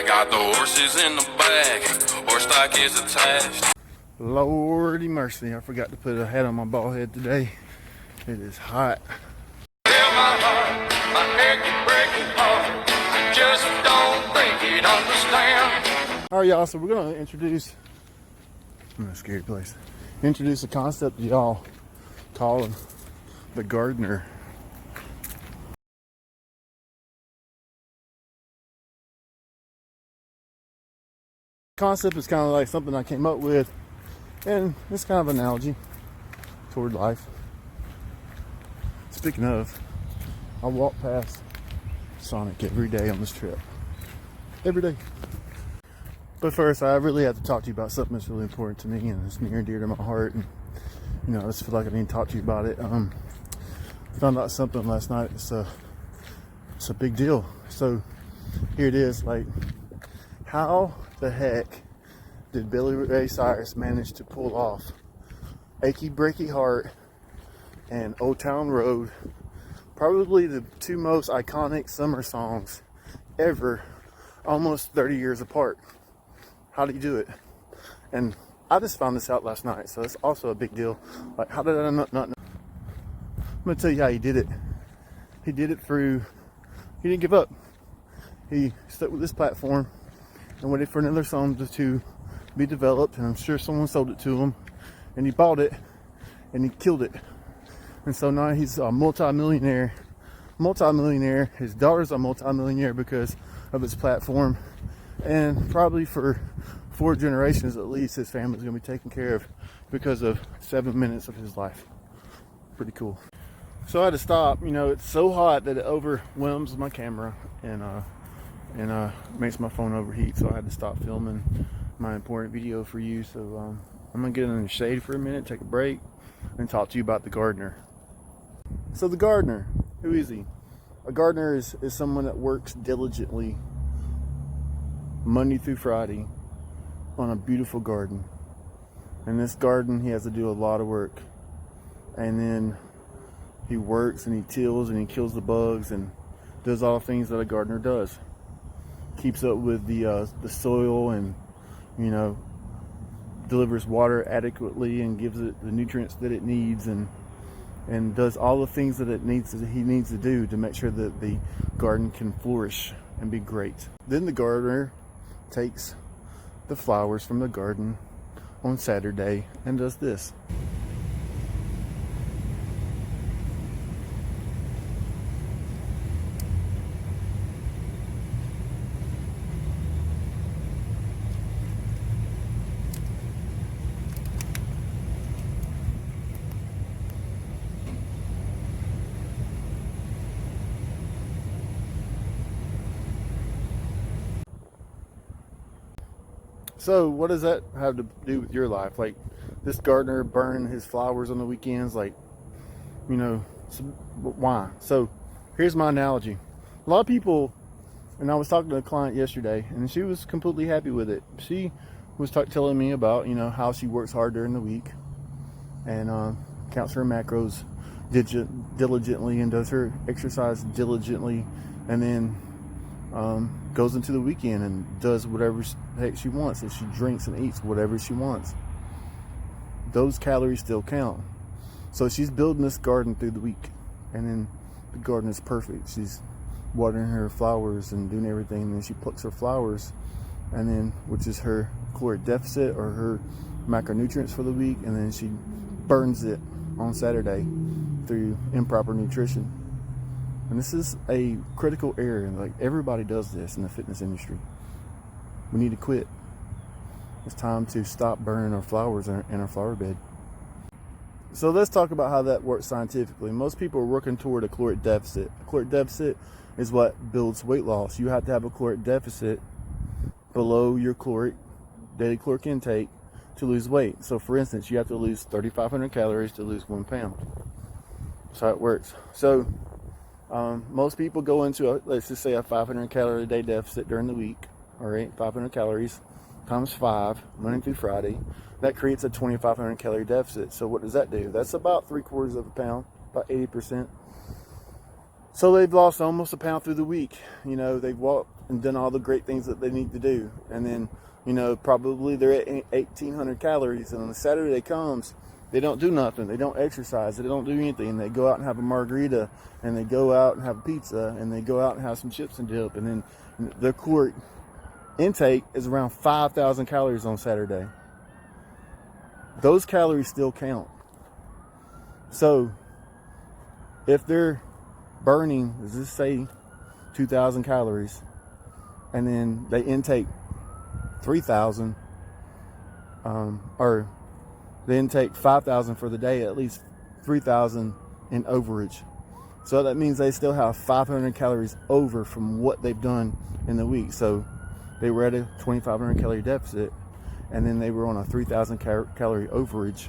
I got the horses in the back, horse stock is attached. Lordy mercy, I forgot to put a hat on my bald head today. It is hot. Tell my heart, my head can break it off. I just don't think you'd understand. Alright y'all, so we're gonna introduce, I'm in a scary place. Introduce a concept to y'all called the gardener. Concept is kind of like something I came up with, and it's kind of an analogy toward life. Speaking of, I walk past Sonic every day on this trip. Every day. But first, I really have to talk to you about something that's really important to me and it's near and dear to my heart. And you know, I just feel like I need to talk to you about it. Found out something last night. It's a big deal. So here it is. Like, how the heck did Billy Ray Cyrus manage to pull off Achy Breaky Heart and Old Town Road, probably the two most iconic summer songs ever, almost 30 years apart? How did he do it? And I just found this out last night, so it's also a big deal. Like, how did I not know? I'm gonna tell you how he did it. He did it through, he didn't give up. He stuck with this platform and waited for another song to be developed, and I'm sure someone sold it to him, and he bought it, and he killed it. And so now he's a multi-millionaire. His daughter's a multi-millionaire because of his platform, and probably for 4 generations at least, his family's gonna be taken care of because of 7 minutes of his life. Pretty cool. So I had to stop. You know, it's so hot that it overwhelms my camera and makes my phone overheat, so I had to stop filming my important video for you. So I'm gonna get in the shade for a minute, take a break, and talk to you about the gardener. So the gardener, who is he? A gardener is someone that works diligently Monday through Friday on a beautiful garden. In this garden, he has to do a lot of work, and then he works and he tills and he kills the bugs and does all the things that a gardener does. Keeps up with the soil, and you know, delivers water adequately and gives it the nutrients that it needs, and does all the things that he needs to do to make sure that the garden can flourish and be great. Then the gardener takes the flowers from the garden on Saturday and does this. So what does that have to do with your life? Like, this gardener burning his flowers on the weekends, like, you know, why? So here's my analogy. A lot of people, and I was talking to a client yesterday, and she was completely happy with it. She was telling me about, you know, how she works hard during the week and counts her macros diligently and does her exercise diligently, and then goes into the weekend and does whatever heck she wants. If she drinks and eats whatever she wants, those calories still count. So she's building this garden through the week, and then the garden is perfect. She's watering her flowers and doing everything, and then she plucks her flowers, and then, which is her caloric deficit or her macronutrients for the week, and then she burns it on Saturday through improper nutrition. And this is a critical area. Like, everybody does this in the fitness industry. We need to quit. It's time to stop burning our flowers in our flower bed. So let's talk about how that works scientifically. Most people are working toward a caloric deficit. A caloric deficit is what builds weight loss. You have to have a caloric deficit below your daily caloric intake to lose weight. So for instance, you have to lose 3,500 calories to lose 1 pound. That's how it works. So most people go into let's just say a 500 calorie a day deficit during the week. All right, 500 calories times 5, Monday through Friday. That creates a 2,500 calorie deficit. So what does that do? That's about 3/4 of a pound, about 80%. So they've lost almost a pound through the week. You know, they've walked and done all the great things that they need to do. And then, you know, probably they're at 1,800 calories. And on the Saturday comes, they don't do nothing. They don't exercise. They don't do anything. They go out and have a margarita, and they go out and have a pizza, and they go out and have some chips and dip. And then their caloric intake is around 5,000 calories on Saturday. Those calories still count. So if they're burning, let's just say 2,000 calories, and then they intake 3,000, or they intake 5,000 for the day, at least 3,000 in overage. So that means they still have 500 calories over from what they've done in the week. So they were at a 2,500 calorie deficit, and then they were on a 3,000 calorie overage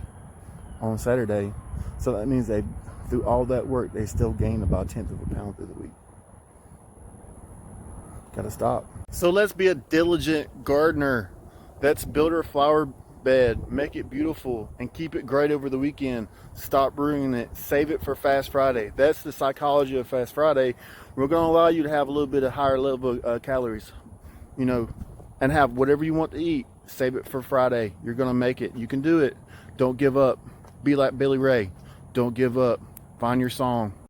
on Saturday. So that means they, through all that work, they still gain about 1/10 of a pound through the week. Gotta stop. So let's be a diligent gardener. Let's build our flower bed, make it beautiful, and keep it great over the weekend. Stop ruining it. Save it for Fast Friday. That's the psychology of Fast Friday. We're going to allow you to have a little bit of higher level calories, you know, and have whatever you want to eat. Save it for Friday. You're going to make it. You can do it. Don't give up. Be like Billy Ray. Don't give up. Find your song.